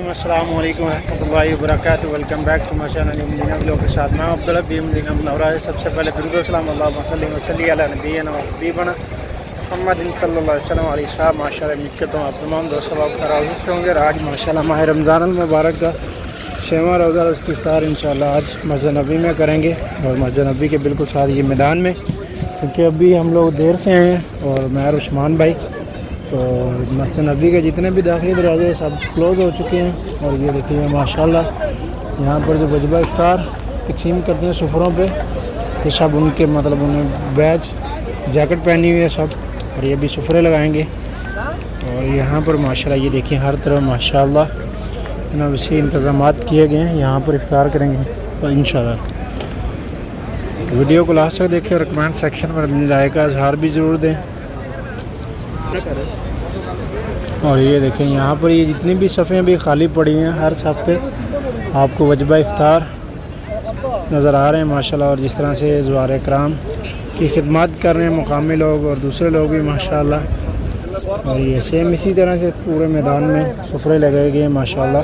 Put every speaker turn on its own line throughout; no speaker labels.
अस्सलाम वालेकुम रहमतुल्लाहि व बरकातुहू। Welcome back to my channel Madina vlog के साथ मैं अब्दुल हबीब मदीना मुनव्वरा है। सबसे पहले दुरूद सलाम अल्लाहुम्मा सल्ली व सल्ली अला नबीना व हबीबना मुहम्मद सल्लल्लाहु अलैहि वसल्लम अलैहि साहब। माशाअल्लाह उम्मीद करता हूँ आप तमाम दोस्तों आप खराब से होंगे। आज माशाअल्लाह माह रमज़ान मुबारक का 6वां रोज़ा उसकी इफ्तार इंशाअल्लाह आज मस्जिद नबी में करेंगे और मस्जिद नबी के बिल्कुल साथ ये मैदान में, क्योंकि अभी हम लोग देर से आए हैं और मैं और उस्मान भाई, तो मस्जिद नबी के जितने भी दाखिली दरवाजे सब क्लोज़ हो चुके हैं। और ये देखिए माशाल्लाह यहाँ पर जो वजबा इफ्तार तकसीम करते हैं सुफरों पे, तो सब उनके मतलब उन्हें बैज जैकेट पहनी हुई है सब, और ये भी सुफरे लगाएंगे। और यहाँ पर माशाल्लाह ये देखिए हर तरफ माशाल्लाह इतना वसी इंतज़ामात किए गए हैं। यहाँ पर इफ्तार करेंगे तो इंशाल्लाह वीडियो को लास्ट तक देखें और कमेंट सेक्शन में अपनी राय का इजहार भी ज़रूर दें। और ये देखें यहाँ पर ये जितनी भी सफ़ें भी खाली पड़ी हैं, हर सफ़ पे आपको वजबा इफ्तार नज़र आ रहे हैं माशाल्लाह। और जिस तरह से ज़वार कराम की खिदमत कर रहे हैं मुकामी लोग और दूसरे लोग भी माशाल्लाह। और ये सेम इसी तरह से पूरे मैदान में सुफरे लगाए गए हैं माशाल्लाह।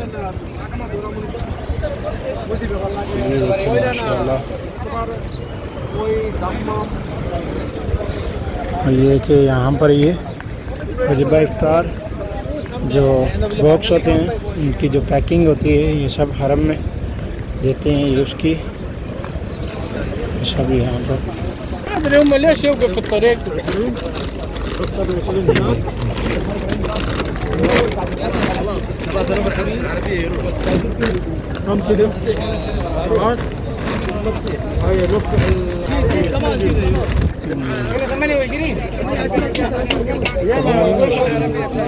ये देखिए माशाल्लाह। और ये कि यहाँ पर ये वजबा इफ्तार जो बॉक्स होते हैं इनकी जो पैकिंग होती है ये सब हरम में देते हैं, ये उसकी सब यहाँ पर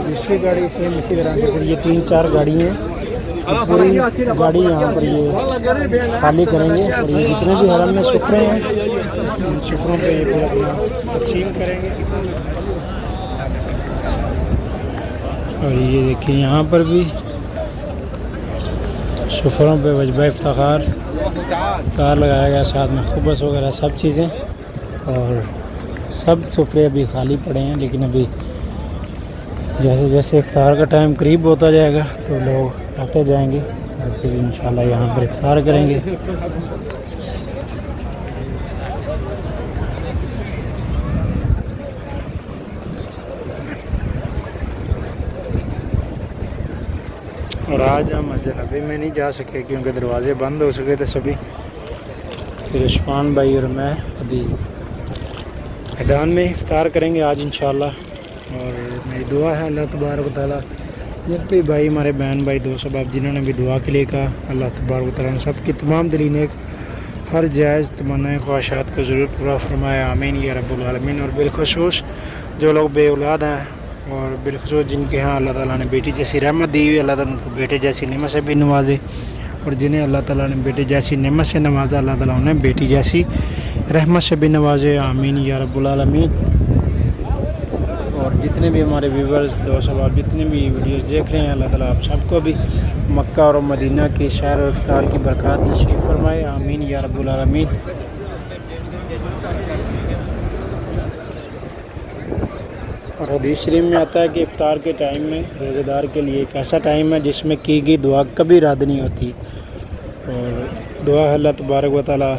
दूसरी गाड़ी सेम इसी तरह से फिर ये 3-4 गाड़ी हैं, पूरी गाड़ी यहाँ पर ये खाली करेंगे। और ये जितने भी हरम में सुफरे हैं इन सुफरों पे ये फिर अपना तकसीम करेंगे। और ये देखिए यहाँ पर भी सुफरों पे वजबा इफ्तार लगाया गया, साथ में खुबस वगैरह सब चीज़ें। और सब सुफरे अभी खाली पड़े हैं, लेकिन अभी जैसे जैसे इफ्तार का टाइम करीब होता जाएगा तो लोग आते जाएंगे और फिर इंशाल्लाह यहाँ पर इफ्तार करेंगे। और आज हम मस्जिद नबी में नहीं जा सके क्योंकि दरवाज़े बंद हो चुके थे सभी। फिर उस्मान भाई और मैं अभी मैदान में इफ्तार करेंगे आज इंशाल्लाह। और मेरी दुआ है अल्लाह तबारक व तआला जितने भाई हमारे बहन भाई दोस्त अब जिन्होंने भी दुआ के लिए कहा, अल्लाह तबारक व तआला सब की तमाम दिली नेक हर जायज़ तमन्नाएं ख्वाहिशात को ज़रूर पूरा फरमाए, आमीन या रब्बुल आलमीन। और बिलखुसूस जो लोग बेऔलाद हैं और बिलखुसूस जिनके यहाँ अल्लाह ताला ने बेटी जैसी रहमत दी हुई, अल्लाह ताला उनको बेटे जैसी नेमत से भी नवाजे। और जिन्हें अल्लाह ताला ने बेटे जैसी नेमत से नवाजा, अल्लाह ताला उन्हें बेटी जैसी रहमत से भी नवाजे, आमीन या रब्बुल आलमीन। और जितने भी हमारे व्यूवर्स दोस्त अब जितने भी वीडियोस देख रहे हैं, अल्लाह ताला आप सबको भी मक्का और मदीना की सैर और इफ्तार की बरकत नसीब फरमाए, आमीन या रब्बुल आलमीन। और हदीस शरीफ में आता है कि इफ्तार के टाइम में रोज़ेदार के लिए एक ऐसा टाइम है जिसमें की गई दुआ कभी रद्द नहीं होती। और दुआ अल्लाह तबारक व तआला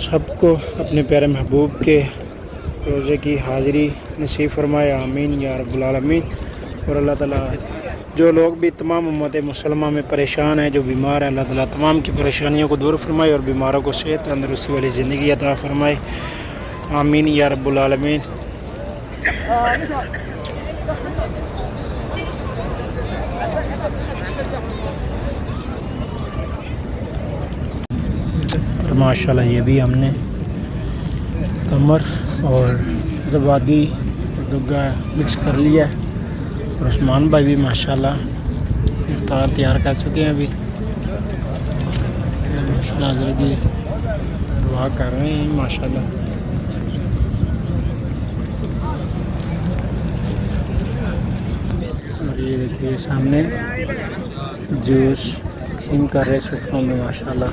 सबको अपने प्यारे महबूब के रोज़े की हाज़िरी नसीब फरमाए, आमीन या रब्बुल आलमीन। और अल्लाह ताला जो लोग भी तमाम उम्मत मुसलमा में परेशान हैं, जो बीमार हैं, अल्लाह ताला तमाम की परेशानियों को दूर फरमाए और बीमारों को सेहत तंदरुस्ती वाली ज़िंदगी अता फरमाए, आमीन या रब्बुल आलमीन। माशाल्लाह ये भी हमने तमर और ज़बादी दुग्गा मिक्स कर लिया है। और उस्मान भाई भी माशाल्लाह इफ्तार तैयार कर चुके हैं अभी। माशाल्लाह हज़रत जी दुआ कर रहे हैं माशाल्लाह। और ये देखिए सामने जूस तकसीम कर रहे सूफों में माशाल्लाह।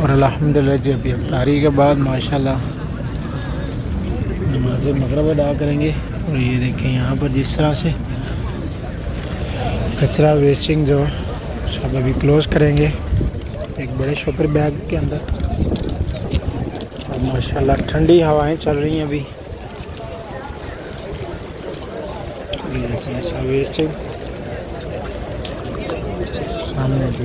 और अल्हम्दुलिल्लाह जी अभी इफ्तारी के बाद माशाल्लाह नमाज़ मगरिब अदा करेंगे। और ये देखें यहाँ पर जिस तरह से कचरा वेस्टिंग जो सब अभी क्लोज़ करेंगे एक बड़े शॉपर बैग के अंदर। और माशाल्लाह ठंडी हवाएं चल रही हैं अभी। ये देखें ऐसा वेस्टिंग सामने जो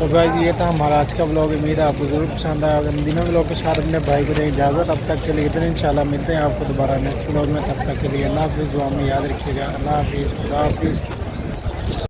तो गाइस ये था हमारा आज का ब्लॉग। उम्मीद है आपको ज़रूर पसंद आया। अगर दिनों ब्लॉग के साथ अपने भाई को दें इजाज़त। अब तक के लिए इतने इंशाल्लाह मिलते हैं आपको दोबारा नेक्स्ट ब्लॉग में। तब तक के लिए अल्लाह हाफ़िज़। दुआ में याद रखिएगा। अल्लाह हाफ़िज़।